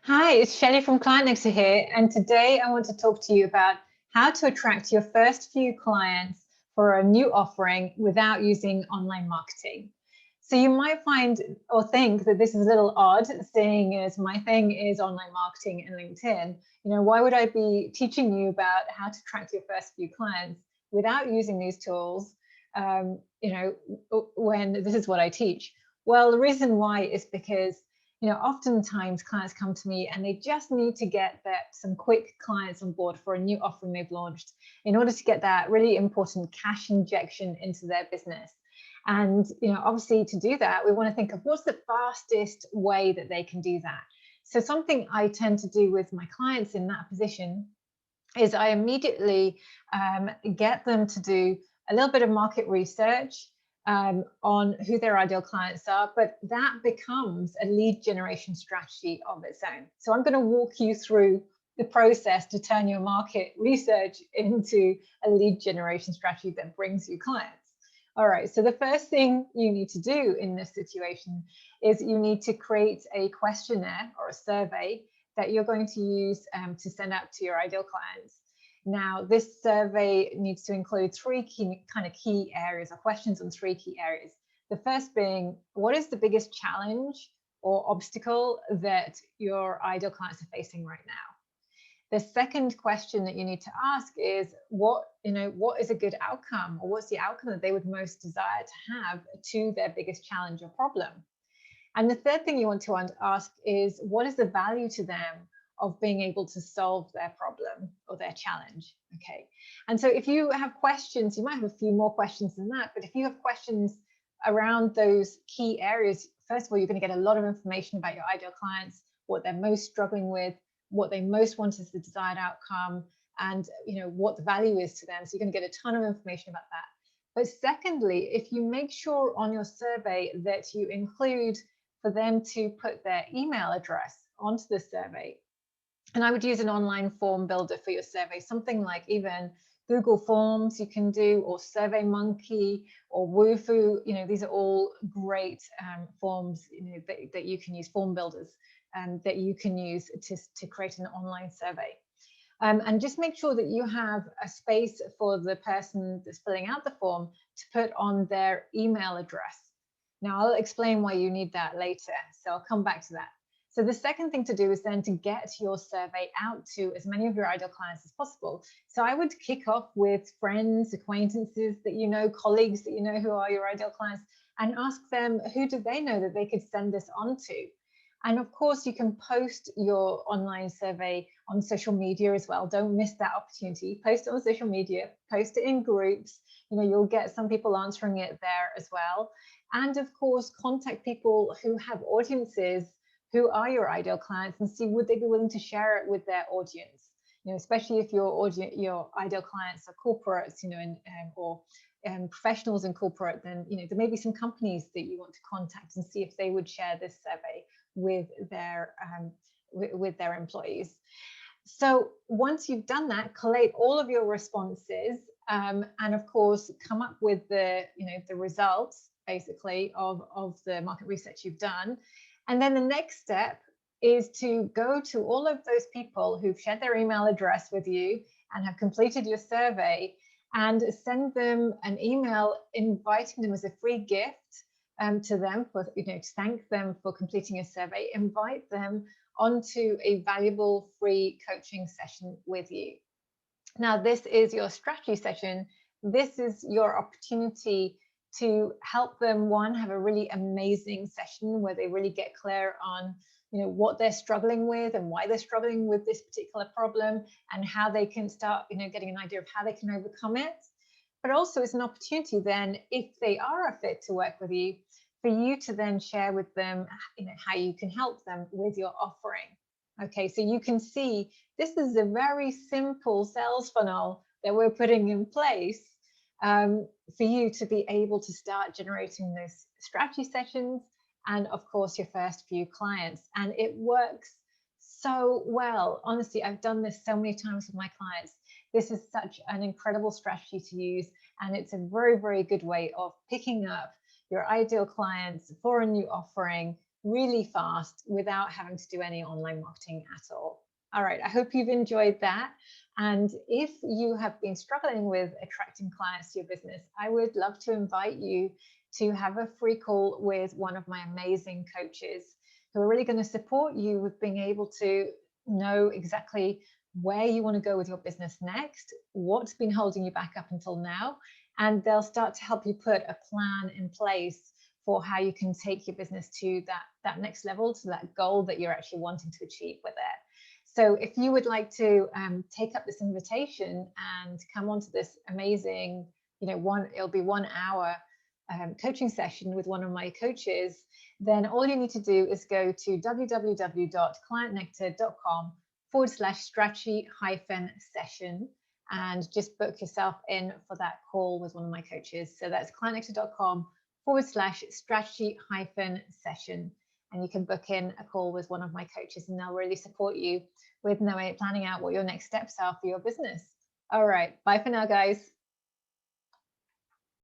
Hi, it's Shelley from Client Nexus here, and today I want to talk to you about how to attract your first few clients for a new offering without using online marketing. So you might find or think that this is a little odd, seeing as my thing is online marketing and LinkedIn. Why would I be teaching you about how to attract your first few clients without using these tools, when this is what I teach? Well, the reason why is because oftentimes clients come to me and they just need to get some quick clients on board for a new offering they've launched in order to get that really important cash injection into their business. And, obviously to do that, we want to think of what's the fastest way that they can do that. So something I tend to do with my clients in that position is I immediately get them to do a little bit of market research on who their ideal clients are, but that becomes a lead generation strategy of its own. So I'm going to walk you through the process to turn your market research into a lead generation strategy that brings you clients. All right, so the first thing you need to do in this situation is you need to create a questionnaire or a survey that you're going to use to send out to your ideal clients. Now, this survey needs to include three key areas or questions on three key areas. The first being, what is the biggest challenge or obstacle that your ideal clients are facing right now? The second question that you need to ask is what is a good outcome, or what's the outcome that they would most desire to have to their biggest challenge or problem? And the third thing you want to ask is, what is the value to them of being able to solve their problem or their challenge? Okay. And so if you have questions, you might have a few more questions than that, but if you have questions around those key areas, first of all, you're going to get a lot of information about your ideal clients, what they're most struggling with, what they most want as the desired outcome, and what the value is to them. So you're going to get a ton of information about that. But secondly, if you make sure on your survey that you include for them to put their email address onto the survey, and I would use an online form builder for your survey, something like even Google Forms you can do, or SurveyMonkey or Wufoo. These are all great forms that you can use, form builders that you can use to create an online survey. And just make sure that you have a space for the person that's filling out the form to put on their email address. Now, I'll explain why you need that later, so I'll come back to that. So the second thing to do is then to get your survey out to as many of your ideal clients as possible. So I would kick off with friends, acquaintances that you know, colleagues that you know who are your ideal clients, and ask them, who do they know that they could send this on to? And of course, you can post your online survey on social media as well. Don't miss that opportunity. Post it on social media, post it in groups. You'll get some people answering it there as well. And of course, contact people who have audiences who are your ideal clients and see, would they be willing to share it with their audience? Especially if your ideal clients are corporates, or professionals in corporate, then there may be some companies that you want to contact and see if they would share this survey with their employees. So once you've done that, collate all of your responses, and of course come up with the results basically of the market research you've done. And then the next step is to go to all of those people who've shared their email address with you and have completed your survey, and send them an email inviting them as a free gift to them for to thank them for completing a survey. Invite them onto a valuable free coaching session with you. Now, this is your strategy session. This is your opportunity to help them, one, have a really amazing session where they really get clear on what they're struggling with and why they're struggling with this particular problem, and how they can start getting an idea of how they can overcome it. But also it's an opportunity then, if they are a fit to work with you, for you to then share with them how you can help them with your offering. Okay, so you can see this is a very simple sales funnel that we're putting in place for you to be able to start generating those strategy sessions and of course your first few clients. And it works so well. Honestly, I've done this so many times with my clients. This is such an incredible strategy to use, and it's a very, very good way of picking up your ideal clients for a new offering really fast without having to do any online marketing at all. All right, I hope you've enjoyed that. And if you have been struggling with attracting clients to your business, I would love to invite you to have a free call with one of my amazing coaches who are really going to support you with being able to know exactly where you want to go with your business next, what's been holding you back up until now, and they'll start to help you put a plan in place for how you can take your business to that next level, to that goal that you're actually wanting to achieve with it. So if you would like to take up this invitation and come onto this amazing, it'll be 1 hour coaching session with one of my coaches, then all you need to do is go to www.clientnectar.com/strategy-session and just book yourself in for that call with one of my coaches. So that's clientnectar.com/strategy-session. And you can book in a call with one of my coaches, and they'll really support you with planning out what your next steps are for your business. All right, bye for now, guys.